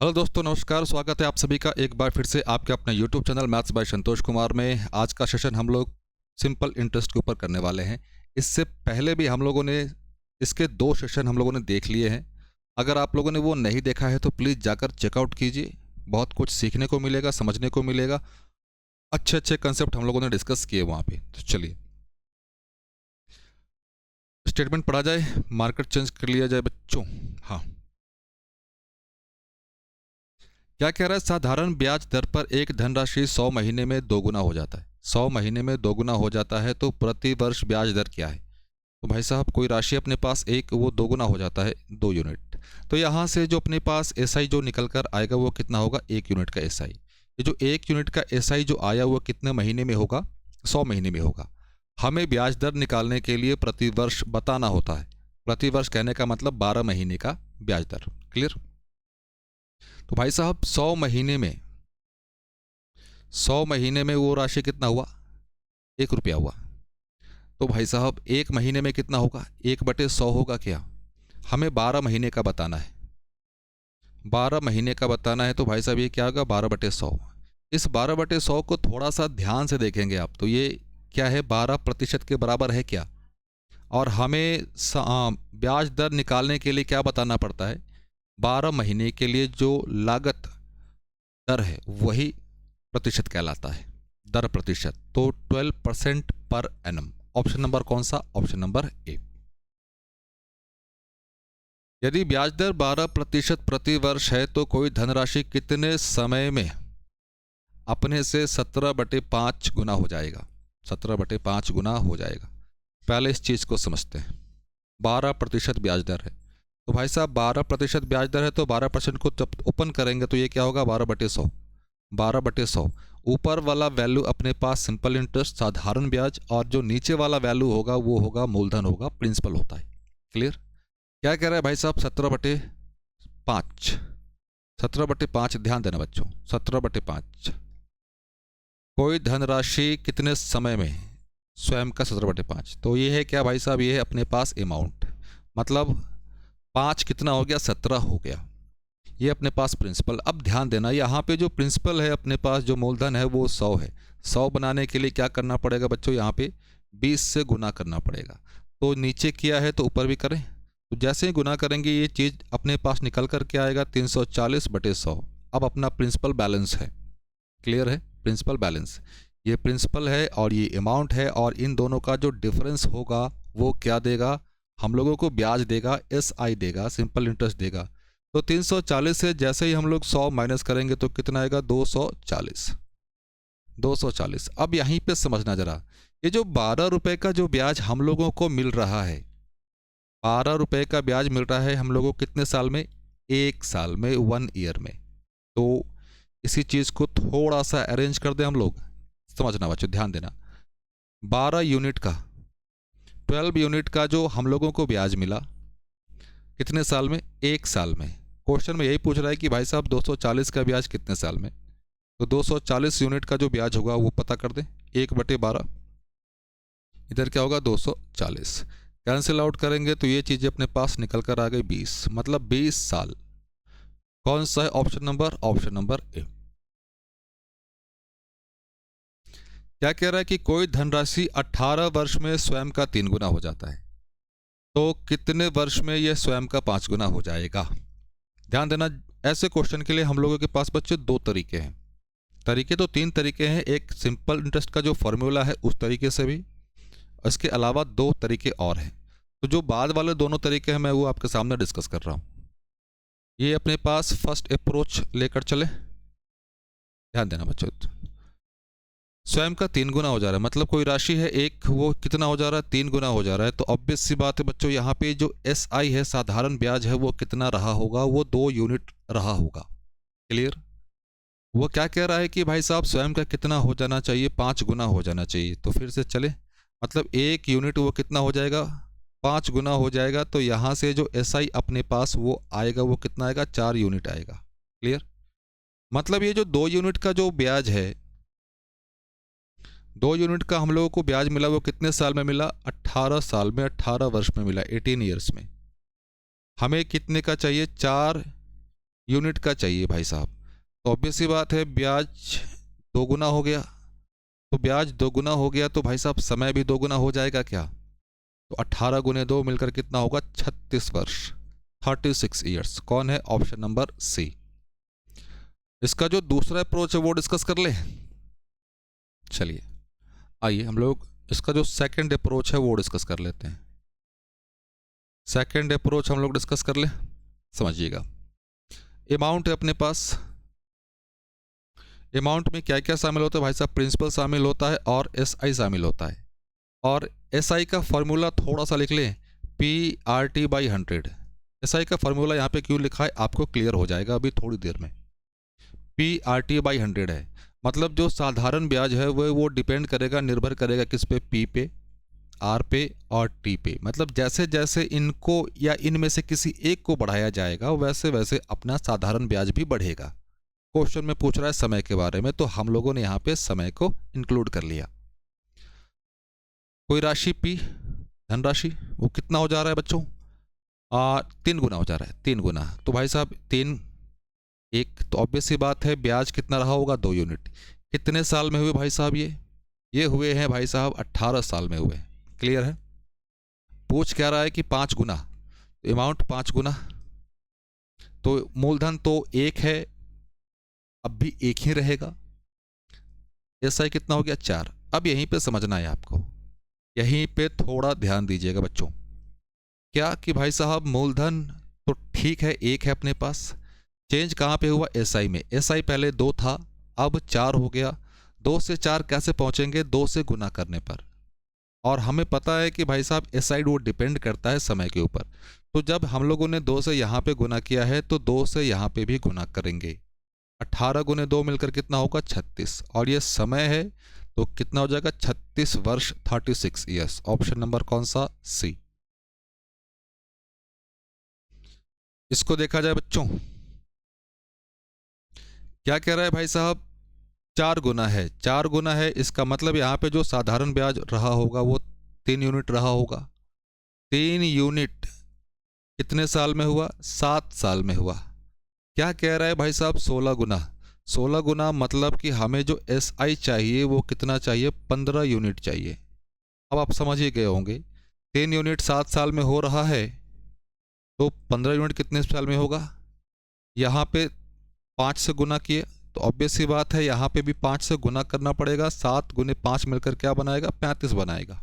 Hello दोस्तों, नमस्कार। स्वागत है आप सभी का एक बार फिर से आपके अपने YouTube channel maths by Santosh Kumar में। आज का सेशन हम लोग सिंपल इंटरेस्ट के ऊपर करने वाले हैं। इससे पहले भी हम लोगों ने इसके 2 सेशन हम लोगों ने देख लिए हैं। अगर आप लोगों ने वो नहीं देखा है तो प्लीज़ जाकर चेकआउट कीजिए। बहुत कुछ सीखने को मिलेगा, समझने को मिलेगा। अच्छे अच्छे कंसेप्ट हम लोगों ने डिस्कस किए वहाँ पे। तो चलिए स्टेटमेंट पढ़ा जाए, मार्केट चेंज कर लिया जाए बच्चों। हाँ, क्या कह रहा है? साधारण ब्याज दर पर एक धनराशि 100 महीने में दोगुना हो जाता है। 100 महीने में दोगुना हो जाता है तो प्रति वर्ष ब्याज दर क्या है? तो भाई साहब, कोई राशि अपने पास एक, वो दोगुना हो जाता है 2 यूनिट। तो यहाँ से जो अपने पास एसआई जो निकल कर आएगा वो कितना होगा? 1 यूनिट का एसआई। ये जो 1 यूनिट का एसआई जो आया वो कितने महीने में होगा? 100 महीने में होगा। हमें ब्याज दर निकालने के लिए प्रति वर्ष बताना होता है। प्रति वर्ष कहने का मतलब 12 महीने का ब्याज दर। क्लियर? तो भाई साहब 100 महीने में वो राशि कितना हुआ? 1 रुपया हुआ। तो भाई साहब 1 महीने में कितना होगा? 1/100 होगा क्या? हमें 12 महीने का बताना है। 12 महीने का बताना है तो भाई साहब ये क्या होगा? 12/100। इस 12/100 को थोड़ा सा ध्यान से देखेंगे आप तो ये क्या है? 12% के बराबर है क्या? और हमें ब्याज दर निकालने के लिए क्या बताना पड़ता है? 12 महीने के लिए जो लागत दर है वही प्रतिशत कहलाता है। दर प्रतिशत तो 12% पर एनम। ऑप्शन नंबर कौन सा? Option number A. यदि ब्याज दर 12% प्रति वर्ष है तो कोई धनराशि कितने समय में अपने से 17/5 गुना हो जाएगा? 17/5 गुना हो जाएगा। पहले इस चीज को समझते हैं। 12% ब्याज दर है तो भाई साहब 12% ब्याज दर है तो 12% को जब ओपन करेंगे तो ये क्या होगा? 12/100। 12/100 ऊपर वाला वैल्यू अपने पास सिंपल इंटरेस्ट साधारण ब्याज, और जो नीचे वाला वैल्यू होगा वो होगा मूलधन, होगा प्रिंसिपल होता है। क्लियर? क्या कह रहा है भाई साहब? 17/5। 17/5 ध्यान देना बच्चों। 17/5 कोई धनराशि कितने समय में? स्वयं का 17/5 तो ये है क्या भाई साहब? ये है अपने पास अमाउंट, मतलब 5 कितना हो गया? 17 हो गया। ये अपने पास प्रिंसिपल। अब ध्यान देना, यहाँ पे जो प्रिंसिपल है अपने पास, जो मूलधन है वो 100 है। 100 बनाने के लिए क्या करना पड़ेगा बच्चों? यहाँ पे 20 से गुना करना पड़ेगा। तो नीचे किया है तो ऊपर भी करें। तो जैसे ही गुना करेंगे ये चीज़ अपने पास निकल कर के आएगा 340/100। अब अपना प्रिंसिपल बैलेंस है। क्लियर है? प्रिंसिपल बैलेंस, ये प्रिंसिपल है और ये अमाउंट है, और इन दोनों का जो डिफरेंस होगा वो क्या देगा? हम लोगों को ब्याज देगा, एसआई देगा, सिंपल इंटरेस्ट देगा। तो 340 से जैसे ही हम लोग 100 माइनस करेंगे तो कितना आएगा? 240। 240। अब यहीं पे समझना जरा, ये जो 12 रुपए का जो ब्याज हम लोगों को मिल रहा है, 12 रुपए का ब्याज मिल रहा है हम लोगों को कितने साल में? 1 साल में, 1 ईयर में। तो इसी चीज़ को थोड़ा सा अरेंज कर दें हम लोग। समझना बच्चों, ध्यान देना। 12 यूनिट का, 12 यूनिट का जो हम लोगों को ब्याज मिला कितने साल में? 1 साल में। क्वेश्चन में यही पूछ रहा है कि भाई साहब 240 का ब्याज कितने साल में? तो 240 यूनिट का जो ब्याज होगा वो पता कर दें। 1/12 इधर क्या होगा? 240। कैंसिल आउट करेंगे तो ये चीज़ें अपने पास निकल कर आ गई 20, मतलब 20 साल। कौन सा है option number? Option number A. क्या कह रहा है कि कोई धनराशि 18 वर्ष में स्वयं का 3 गुना हो जाता है तो कितने वर्ष में यह स्वयं का 5 गुना हो जाएगा? ध्यान देना, ऐसे क्वेश्चन के लिए हम लोगों के पास बच्चे 2 तरीके हैं। तरीके तो 3 तरीके हैं। एक सिंपल इंटरेस्ट का जो फॉर्मूला है उस तरीके से भी, इसके अलावा 2 तरीके और हैं। तो जो बाद वाले दोनों तरीके हैं मैं वो आपके सामने डिस्कस कर रहा हूँ। ये अपने पास फर्स्ट अप्रोच लेकर चले। ध्यान देना बच्चों, स्वयं का 3 गुना हो जा रहा है, मतलब कोई राशि है एक, वो कितना हो जा रहा है? 3 गुना हो जा रहा है। तो ऑब्वियस सी बात है बच्चों, यहाँ पे जो एस आई है साधारण ब्याज है वो कितना रहा होगा? वो 2 यूनिट रहा होगा। क्लियर? वो क्या कह रहा है कि भाई साहब स्वयं का कितना हो जाना चाहिए? 5 गुना हो जाना चाहिए। तो फिर से चले, मतलब 1 यूनिट वो कितना हो जाएगा? 5 गुना हो जाएगा। तो यहाँ से जो एस आई अपने पास वो आएगा वो कितना आएगा? 4 यूनिट आएगा। क्लियर? मतलब ये जो 2 यूनिट का जो ब्याज है, 2 यूनिट का हम लोगों को ब्याज मिला वो कितने साल में मिला? 18 साल में, 18 वर्ष में मिला, 18 ईयर्स में। हमें कितने का चाहिए? 4 यूनिट का चाहिए भाई साहब। तो ऑब्वियस सी बात है, ब्याज 2 गुना हो गया, तो ब्याज 2 गुना हो गया तो भाई साहब समय भी 2 गुना हो जाएगा क्या? तो 18 गुने 2 मिलकर कितना होगा? 36 वर्ष, 36 ईयर्स। कौन है? Option number C. इसका जो दूसरा अप्रोच है वो डिस्कस कर ले। चलिए आइए हम लोग इसका जो सेकंड अप्रोच है वो डिस्कस कर लेते हैं। सेकंड अप्रोच हम लोग डिस्कस कर ले, समझिएगा। अमाउंट है अपने पास। अमाउंट में क्या क्या शामिल होता है भाई साहब? प्रिंसिपल शामिल होता है और एसआई शामिल होता है। और एसआई का फॉर्मूला थोड़ा सा लिख लें, PRT/100। एसआई का फॉर्मूला यहाँ पे क्यों लिखा है आपको क्लियर हो जाएगा अभी थोड़ी देर में। PRT/100 है, मतलब जो साधारण ब्याज है वो डिपेंड करेगा, निर्भर करेगा किस पे? पी पे, आर पे और टी पे। मतलब जैसे जैसे इनको या इनमें से किसी एक को बढ़ाया जाएगा वैसे वैसे अपना साधारण ब्याज भी बढ़ेगा। क्वेश्चन में पूछ रहा है समय के बारे में, तो हम लोगों ने यहाँ पे समय को इंक्लूड कर लिया। कोई राशि पी, धनराशि, वो कितना हो जा रहा है बच्चों? 3 गुना हो जा रहा है, 3 गुना। तो भाई साहब 3 1, तो ऑब्वियस सी बात है ब्याज कितना रहा होगा? 2 यूनिट। कितने साल में हुए भाई साहब ये हुए हैं भाई साहब 18 साल में हुए। क्लियर है? पूछ क्या रहा है कि 5 गुना, अमाउंट 5 गुना, तो मूलधन तो 1 है, अब भी 1 ही रहेगा। एसआई कितना हो गया? 4। अब यहीं पे समझना है आपको, यहीं पे थोड़ा ध्यान दीजिएगा बच्चों। क्या कि भाई साहब मूलधन तो ठीक है 1 है अपने पास, चेंज कहाँ पे हुआ? एसआई में। एसआई पहले 2 था, अब 4 हो गया। 2 से 4 कैसे पहुंचेंगे? 2 से गुना करने पर। और हमें पता है कि भाई साहब एसआई वो डिपेंड करता है समय के ऊपर। तो जब हम लोगों ने 2 से यहाँ पे गुना किया है तो 2 से यहाँ पे भी गुना करेंगे। 18 गुने 2 मिलकर कितना होगा? 36। और ये समय है तो कितना हो जाएगा? 36 वर्ष, 36 ईयर्स। ऑप्शन नंबर कौन सा? सी। इसको देखा जाए बच्चों, क्या कह रहा है भाई साहब? 4 गुना है, 4 गुना है, इसका मतलब यहाँ पे जो साधारण ब्याज रहा होगा वो 3 यूनिट रहा होगा। 3 यूनिट कितने साल में हुआ? 7 साल में हुआ। क्या कह रहा है भाई साहब? 16 गुना। 16 गुना मतलब कि हमें जो एसआई चाहिए वो कितना चाहिए? 15 यूनिट चाहिए। अब आप समझ ही गए होंगे, 3 यूनिट 7 साल में हो रहा है तो 15 यूनिट कितने साल में होगा? यहाँ पे 5 से गुना किए तो ऑब्वियस सी बात है यहाँ पे भी 5 से गुना करना पड़ेगा। 7 गुने 5 मिलकर क्या बनाएगा? 35 बनाएगा।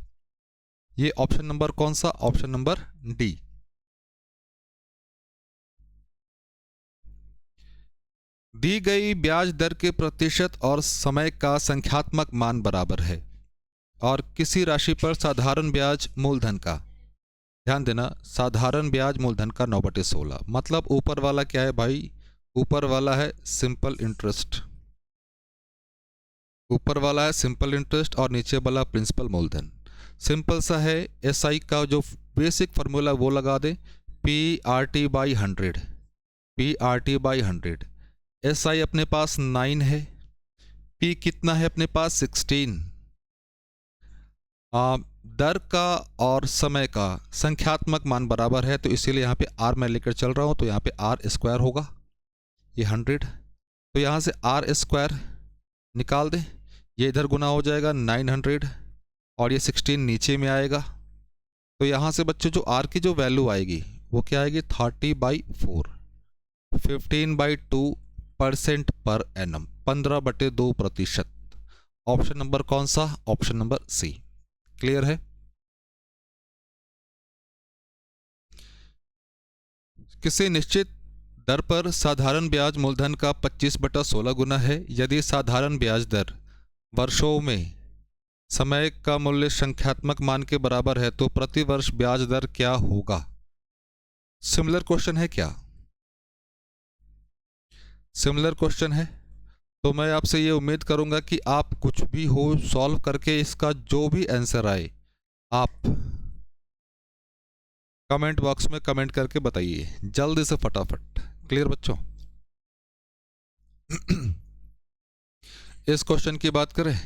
ये ऑप्शन नंबर कौन सा? Option number D. दी गई ब्याज दर के प्रतिशत और समय का संख्यात्मक मान बराबर है और किसी राशि पर साधारण ब्याज मूलधन का, ध्यान देना, साधारण ब्याज मूलधन का 9/16। मतलब ऊपर वाला क्या है भाई? ऊपर वाला है सिंपल इंटरेस्ट, ऊपर वाला है सिंपल इंटरेस्ट और नीचे वाला प्रिंसिपल मूलधन। सिंपल सा है, एसआई का जो बेसिक फार्मूला वो लगा दें, PRT/100, PRT/100। एसआई अपने पास 9 है, पी कितना है अपने पास? 16। दर का और समय का संख्यात्मक मान बराबर है तो इसीलिए यहाँ पे आर मैं लेकर चल रहा हूँ, तो यहाँ पे आर स्क्वायर होगा, ये 100, तो यहाँ से आर स्क्वायर निकाल दें, ये इधर गुना हो जाएगा 900 और ये 16 नीचे में आएगा। तो यहाँ से बच्चों जो आर की जो वैल्यू आएगी वो क्या आएगी? 30/4, 15/2% पर एनम, 15/2%। ऑप्शन नंबर कौन सा? ऑप्शन नंबर सी। क्लियर है? किसी निश्चित दर पर साधारण ब्याज मूलधन का 25/16 गुना है। यदि साधारण ब्याज दर वर्षों में समय का मूल्य संख्यात्मक मान के बराबर है तो प्रति वर्ष ब्याज दर क्या होगा? सिमिलर क्वेश्चन है क्या? सिमिलर क्वेश्चन है, तो मैं आपसे ये उम्मीद करूंगा कि आप कुछ भी हो सॉल्व करके इसका जो भी आंसर आए आप कमेंट बॉक्स में कमेंट करके बताइए जल्दी से फटाफट। क्लियर बच्चों? इस क्वेश्चन की बात करें,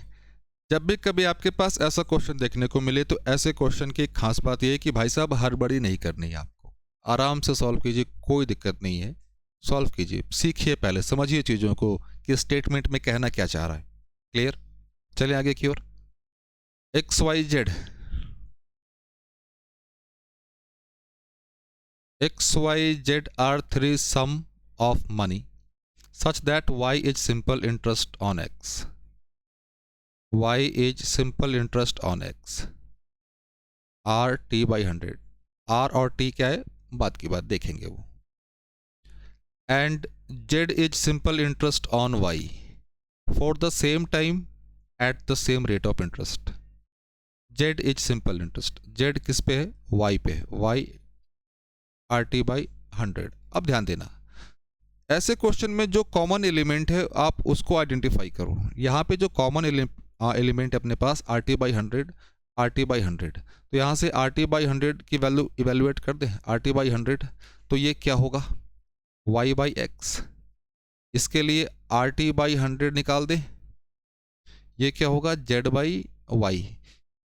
जब भी कभी आपके पास ऐसा क्वेश्चन देखने को मिले तो ऐसे क्वेश्चन की खास बात यह है कि भाई साहब हड़बड़ी नहीं करनी है, आपको आराम से सॉल्व कीजिए, कोई दिक्कत नहीं है। सॉल्व कीजिए, सीखिए, पहले समझिए चीज़ों को कि स्टेटमेंट में कहना क्या चाह रहा है। क्लियर? चलिए आगे की ओर। X y z, x y z are three sum of money such that y is simple interest on x, y is simple interest on x, r t by 100, r और t क्या है बात की बात देखेंगे वो, and z is simple interest on y for the same time at the same rate of interest, z is simple interest, z किस पे है y पे है, y r t by 100। अब ध्यान देना, ऐसे क्वेश्चन में जो कॉमन एलिमेंट है आप उसको आइडेंटिफाई करो। यहाँ पे जो कॉमन एलिमेंट है अपने पास R T by 100, R T by 100, तो यहाँ से आर टी बाई 100 की वैल्यू इवेलुएट कर दें, आर टी बाई 100 तो ये क्या होगा y बाई एक्स, इसके लिए आर टी बाई 100 निकाल दें, ये क्या होगा z बाई वाई,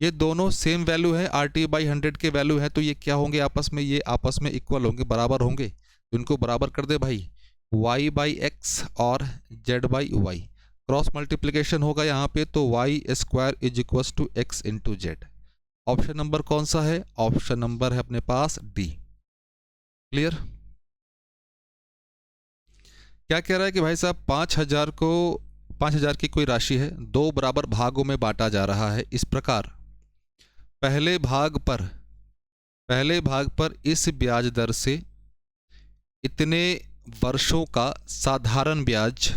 ये दोनों सेम वैल्यू है, आर टी बाई 100 के वैल्यू है, तो ये क्या होंगे आपस में, ये आपस में इक्वल होंगे, बराबर होंगे, इनको बराबर कर दे भाई, y बाई एक्स और z by y, cross multiplication होगा यहाँ पे, तो y square is equal to x into z. Option number कौन सा है, ऑप्शन नंबर है अपने पास डी। क्लियर? क्या कह रहा है कि भाई साहब 5,000 की कोई राशि है, दो बराबर भागों में बांटा जा रहा है, इस प्रकार पहले भाग पर इस ब्याज दर से इतने वर्षों का साधारण ब्याज,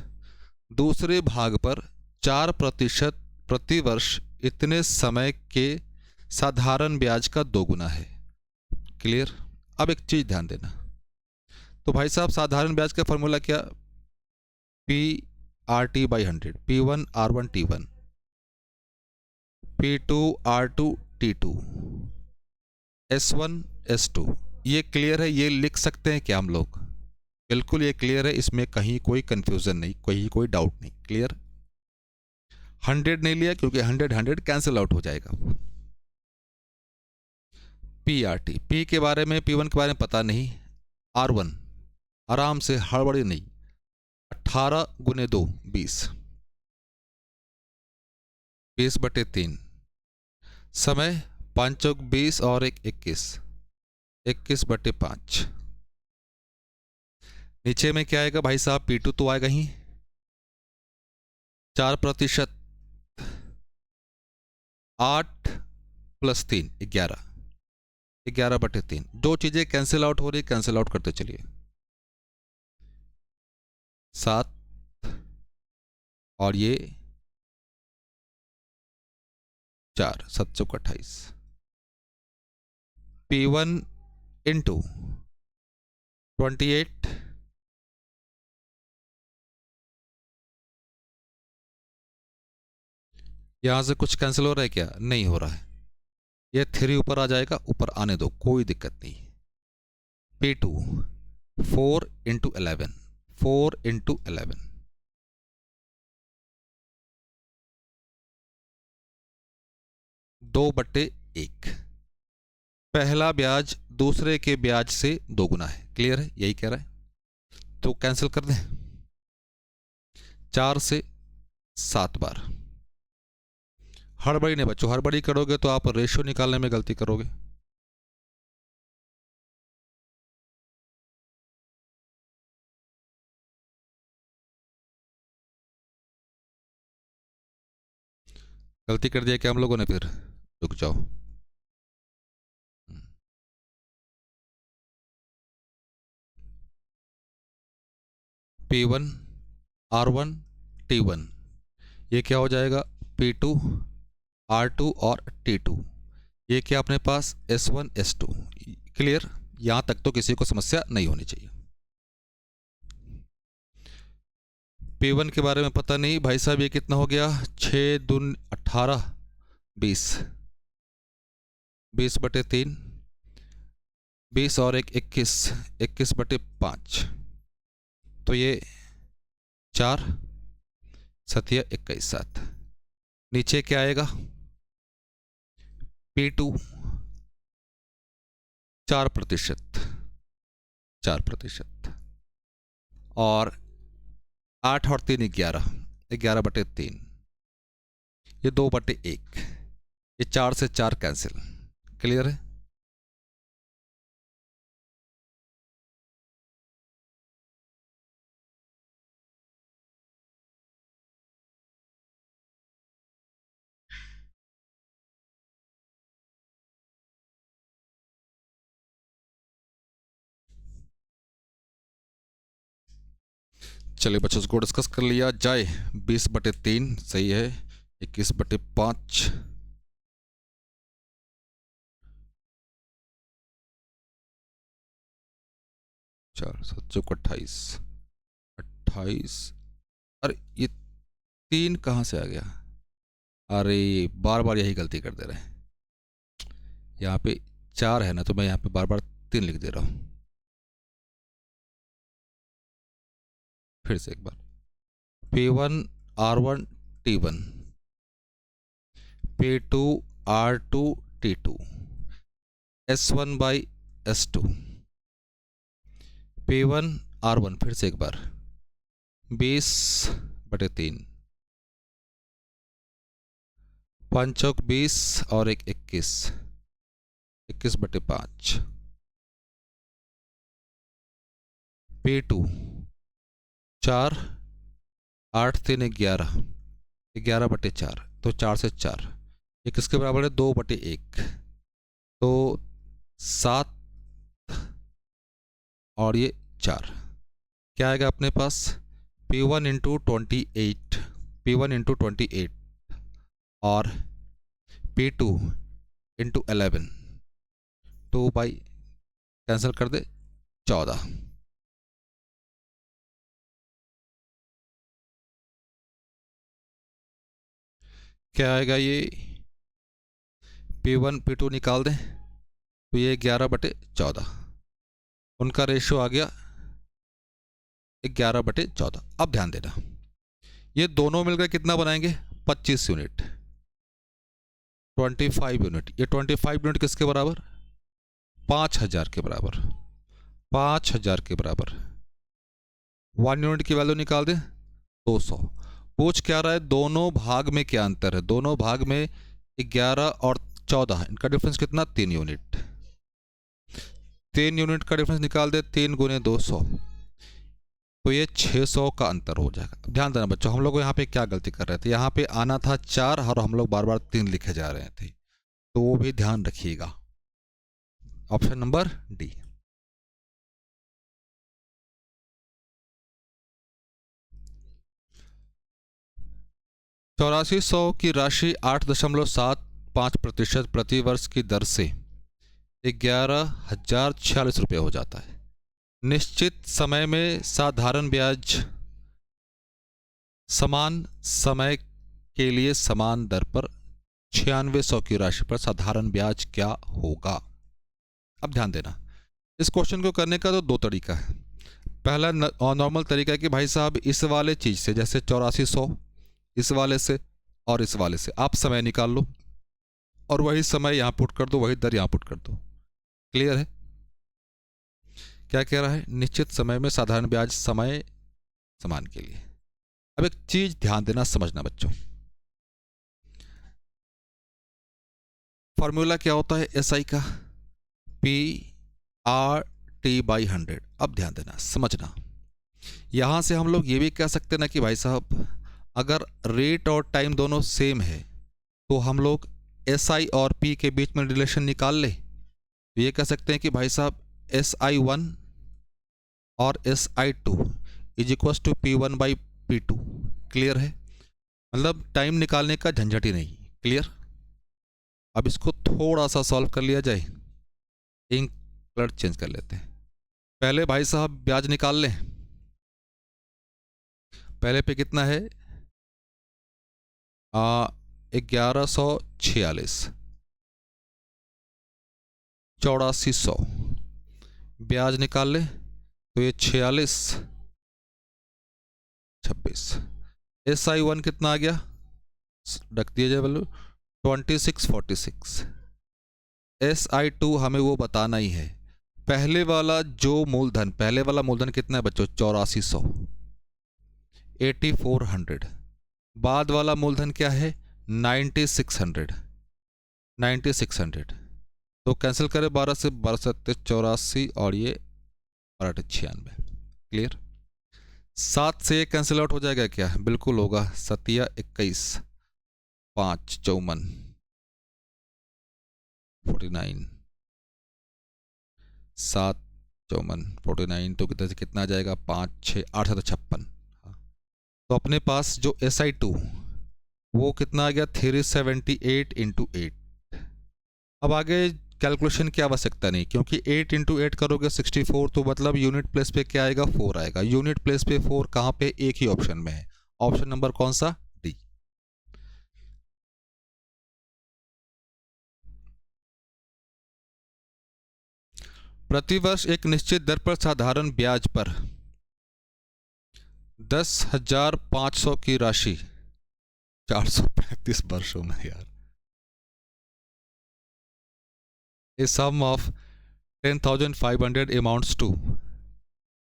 दूसरे भाग पर 4% प्रति वर्ष इतने समय के साधारण ब्याज का दोगुना है। क्लियर? अब एक चीज़ ध्यान देना, तो भाई साहब साधारण ब्याज का फॉर्मूला क्या, P R T by 100, P1 R1 T1, P2 R2 T2, S1 S2। ये क्लियर है, ये लिख सकते हैं क्या हम लोग? बिल्कुल ये क्लियर है, इसमें कहीं कोई कंफ्यूजन नहीं, कहीं कोई डाउट नहीं। क्लियर? 100 नहीं लिया क्योंकि 100 कैंसिल आउट हो जाएगा। पी आर टी, पी के बारे में, P1 के बारे में पता नहीं, R1 आराम से, हड़बड़ी नहीं, 18 गुने 2 20, 20/3, समय 5 चौक 20 और 1 21, 21/5। नीचे में क्या आएगा भाई साहब, P2 तो आएगा ही, 4%, 8 + 3 11, 11/3। दो चीजें कैंसिल आउट हो रही, कैंसिल आउट करते चलिए, 7 और ये 4, 7 चौक 28, P1 इंटू 28, यहां से कुछ कैंसिल हो रहा है क्या, नहीं हो रहा है, ये 3 ऊपर आ जाएगा, ऊपर आने दो, कोई दिक्कत नहीं। P2 4 × 11, 4 × 11, 2/1। पहला ब्याज दूसरे के ब्याज से दोगुना है। क्लियर है? यही कह रहा है, तो कैंसिल कर दें, 4 से 7 बार। हड़बड़ी नहीं बच्चों, हड़बड़ी करोगे तो आप रेशियो निकालने में गलती करोगे। गलती कर दिया क्या हम लोगों ने, फिर रुक जाओ। P1 R1 T1, ये क्या हो जाएगा, P2 R2 और T2, ये क्या अपने पास S1 S2। क्लियर? यहां तक तो किसी को समस्या नहीं होनी चाहिए। P1 के बारे में पता नहीं भाई साहब, ये कितना हो गया, 6 दून 18 20, 20/3, 20 और 1 21, 21/5, तो ये 4 7 21 7। नीचे क्या आएगा, P2 4%, 4%। और 8 और 3 11, 11/3, ये 2/1, ये 4 से 4 कैंसिल। क्लियर है? चलिए बच्चों, इसको डिस्कस कर लिया जाए। 20/3 सही है। 21/5, 4 7 चौक 28, 28। अरे ये 3 कहाँ से आ गया? अरे बार बार यही गलती कर दे रहे हैं। यहाँ पे 4 है ना, तो मैं यहाँ पे बार बार 3 लिख दे रहा हूँ। फिर से एक बार, P1 R1 T1, P2 R2 T2, S1/S2, P1 R1, फिर से एक बार 20/3, 5 चौक 20 और 1 21, 21/5, P2 4, 8 3 11, 11/4, तो 4 से 4, ये किसके बराबर है? 2/1, तो 7 और ये 4, क्या आएगा अपने पास? P1 इंटू 28, P1 इंटू 28 और P2 इंटू 11, 2 बाई कैंसिल कर दे 14। क्या आएगा ये? P1 P2 निकाल दें तो ये 11/14, उनका रेशियो आ गया 11/14। अब ध्यान देना, ये दोनों मिलकर कितना बनाएंगे? 25 यूनिट, 25 यूनिट। ये 25 यूनिट किसके बराबर? 5000 के बराबर, 5000 के बराबर। 1 यूनिट की वैल्यू निकाल दें 200। पूछ क्या रहा है? दोनों भाग में क्या अंतर है? दोनों भाग में 11 और 14, इनका डिफरेंस कितना? 3 यूनिट। 3 यूनिट का डिफरेंस निकाल दे, 3 गुने 200, तो ये 600 का अंतर हो जाएगा। ध्यान देना बच्चों, हम लोग यहाँ पे क्या गलती कर रहे थे? यहाँ पे आना था 4 और हम लोग बार बार 3 लिखे जा रहे थे, तो वो भी ध्यान रखिएगा। Option number D. चौरासी सौ की राशि 8.75% प्रति वर्ष की दर से 11,046 रुपये हो जाता है। निश्चित समय में साधारण ब्याज समान समय के लिए समान दर पर 9600 की राशि पर साधारण ब्याज क्या होगा? अब ध्यान देना, इस क्वेश्चन को करने का तो 2 तरीका है। पहला नॉर्मल तरीका है कि भाई साहब इस वाले चीज़ से, जैसे 8400, इस वाले से और इस वाले से आप समय निकाल लो और वही समय यहाँ पुट कर दो, वही दर यहाँ पुट कर दो। क्लियर है? क्या कह रहा है? निश्चित समय में साधारण ब्याज समय समान के लिए। अब एक चीज ध्यान देना, समझना बच्चों, फॉर्मूला क्या होता है SI का? P/T/100। अब ध्यान देना, समझना, यहां से हम लोग ये भी कह सकते ना कि भाई साहब अगर रेट और टाइम दोनों सेम है तो हम लोग SI और P के बीच में रिलेशन निकाल ले। ये कह सकते हैं कि भाई साहब SI1 और SI2 is equal to P1/P2। Clear है? मतलब टाइम निकालने का झंझट ही नहीं। क्लियर? अब इसको थोड़ा सा सॉल्व कर लिया जाए। इंक कलर चेंज कर लेते हैं। पहले भाई साहब ब्याज निकाल लें। पहले पे कितना है? 1146, 8400, ब्याज निकाल ले तो ये 46, 26। SI1 कितना आ गया? रख दिया जाए वैल्यू 2646। SI2 हमें वो बताना ही है, पहले वाला जो मूलधन, पहले वाला मूलधन कितना है बच्चों? 8400, 8400। बाद वाला मूलधन क्या है? 9600, 9600। तो कैंसिल करें 12 से, 12 से 84 और ये 12 96। क्लियर? 7 से ये कैंसिल आउट हो जाएगा क्या? बिल्कुल होगा। 7 21, 5 54, 49, 7 54 49, तो कितने से कितना आ जाएगा? 5 6 8 7 56। तो अपने पास जो SI2 वो कितना आ गया? 378 इंटू 8। अब आगे कैलकुलेशन की आवश्यकता नहीं, क्योंकि 8 इंटू 8 करोगे 64, तो मतलब यूनिट प्लेस पे क्या आएगा? 4 आएगा। यूनिट प्लेस पे 4 कहाँ पे? एक ही ऑप्शन में है। ऑप्शन नंबर कौन सा? डी। प्रतिवर्ष एक निश्चित दर पर साधारण ब्याज पर 10,500 की राशि 435 वर्षों में, यार, a sum of 10,500 amounts to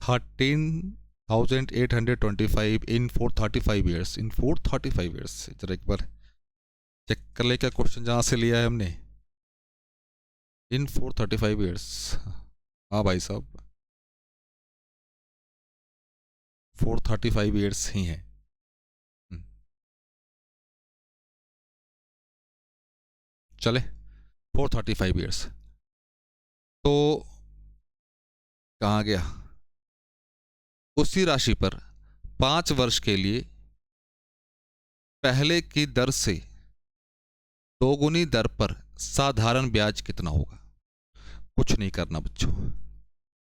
13,825 in 435 years, in 435 years। जरा एक बार चेक कर ले क्या क्वेश्चन जहाँ से लिया है हमने। इन 435 years, हाँ भाई साहब, 435 years ही हैं। चले 435 years। तो कहाँ गया? उसी राशि पर 5 वर्ष के लिए पहले की दर से दोगुनी दर पर साधारण ब्याज कितना होगा? कुछ नहीं करना बच्चों।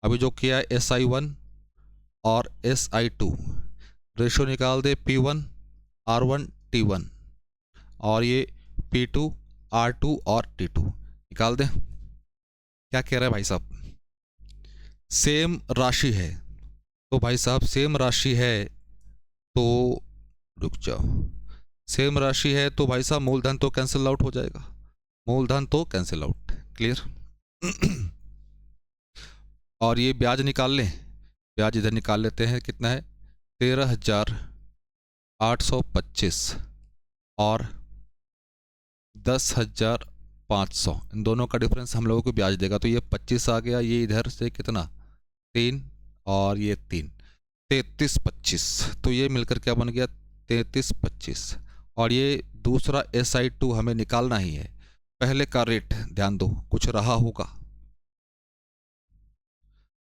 अभी जो किया है SI1 और SI2, रेशो निकाल दे P1 R1 T1, और ये P2 R2 और T2 निकाल दे। क्या कह रहा है भाई साहब? सेम राशि है, तो भाई साहब सेम राशि है तो रुक जाओ, सेम राशि है तो भाई साहब मूलधन तो कैंसिल आउट हो जाएगा, मूलधन तो कैंसिल आउट। क्लियर? और ये ब्याज निकाल लें, ब्याज इधर निकाल लेते हैं। कितना है? 13,825 और 10,500, इन दोनों का डिफरेंस हम लोगों को ब्याज देगा। तो ये 25 आ गया, ये इधर से कितना? 3 और ये 3, 33-25। तो ये मिलकर क्या बन गया? 33-25। और ये दूसरा SI2 हमें निकालना ही है। पहले का रेट ध्यान दो, कुछ रहा होगा।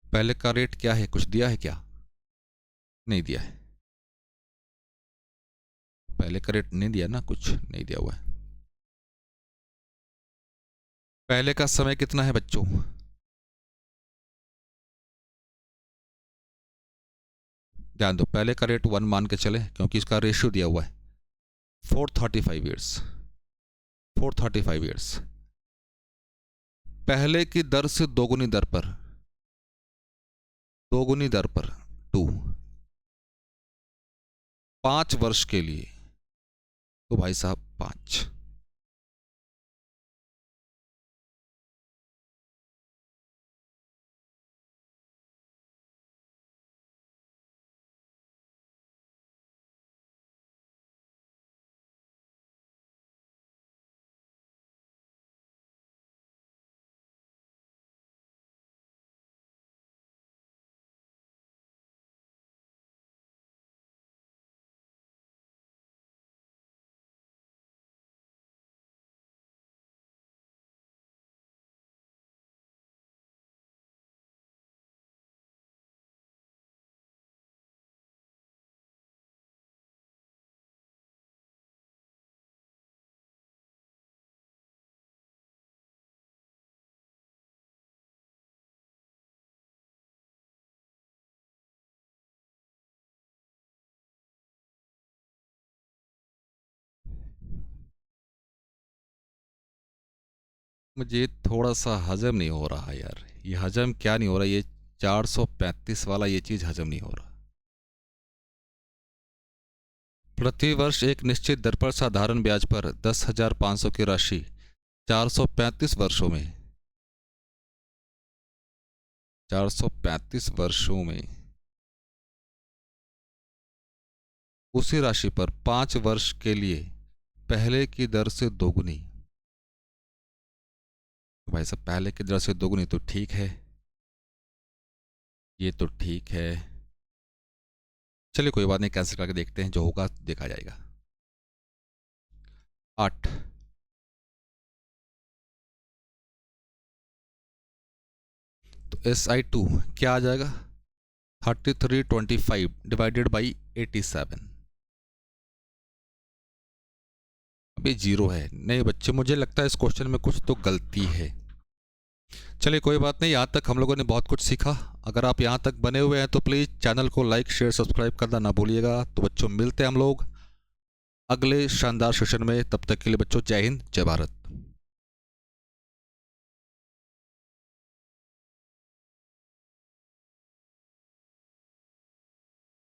पहले का रेट क्या है? कुछ दिया है क्या? नहीं दिया है। पहले का रेट नहीं दिया ना, कुछ नहीं दिया हुआ है। पहले का समय कितना है बच्चों? ध्यान दो, पहले का रेट 1 मान के चले, क्योंकि इसका रेशियो दिया हुआ है। 435 ईयर्स, 435 ईयर्स। पहले की दर से दोगुनी दर पर, दोगुनी दर पर 2, 5 वर्ष के लिए, तो भाई साहब 5। मुझे थोड़ा सा हजम नहीं हो रहा यार, ये हजम क्या नहीं हो रहा, ये 435 वाला ये चीज हजम नहीं हो रहा। प्रतिवर्ष एक निश्चित दर पर साधारण ब्याज पर 10,500 की राशि 435 वर्षों में 435 वर्षों में उसी राशि पर 5 वर्ष के लिए पहले की दर से दोगुनी। भाई साहब पहले की दर से दोगुनी तो ठीक है, ये तो ठीक है, चलिए कोई बात नहीं, कैंसिल करके देखते हैं, जो होगा देखा जाएगा। 8 तो SI2 क्या आ जाएगा, 3325 डिवाइडेड बाई 87। अभी 0 है। नहीं बच्चे, मुझे लगता है इस क्वेश्चन में कुछ तो गलती है। चलिए कोई बात नहीं, यहाँ तक हम लोगों ने बहुत कुछ सीखा। अगर आप यहाँ तक बने हुए हैं तो प्लीज़ चैनल को लाइक शेयर सब्सक्राइब करना ना भूलिएगा। तो बच्चों मिलते हैं हम लोग अगले शानदार सेशन में, तब तक के लिए बच्चों जय हिंद जय भारत।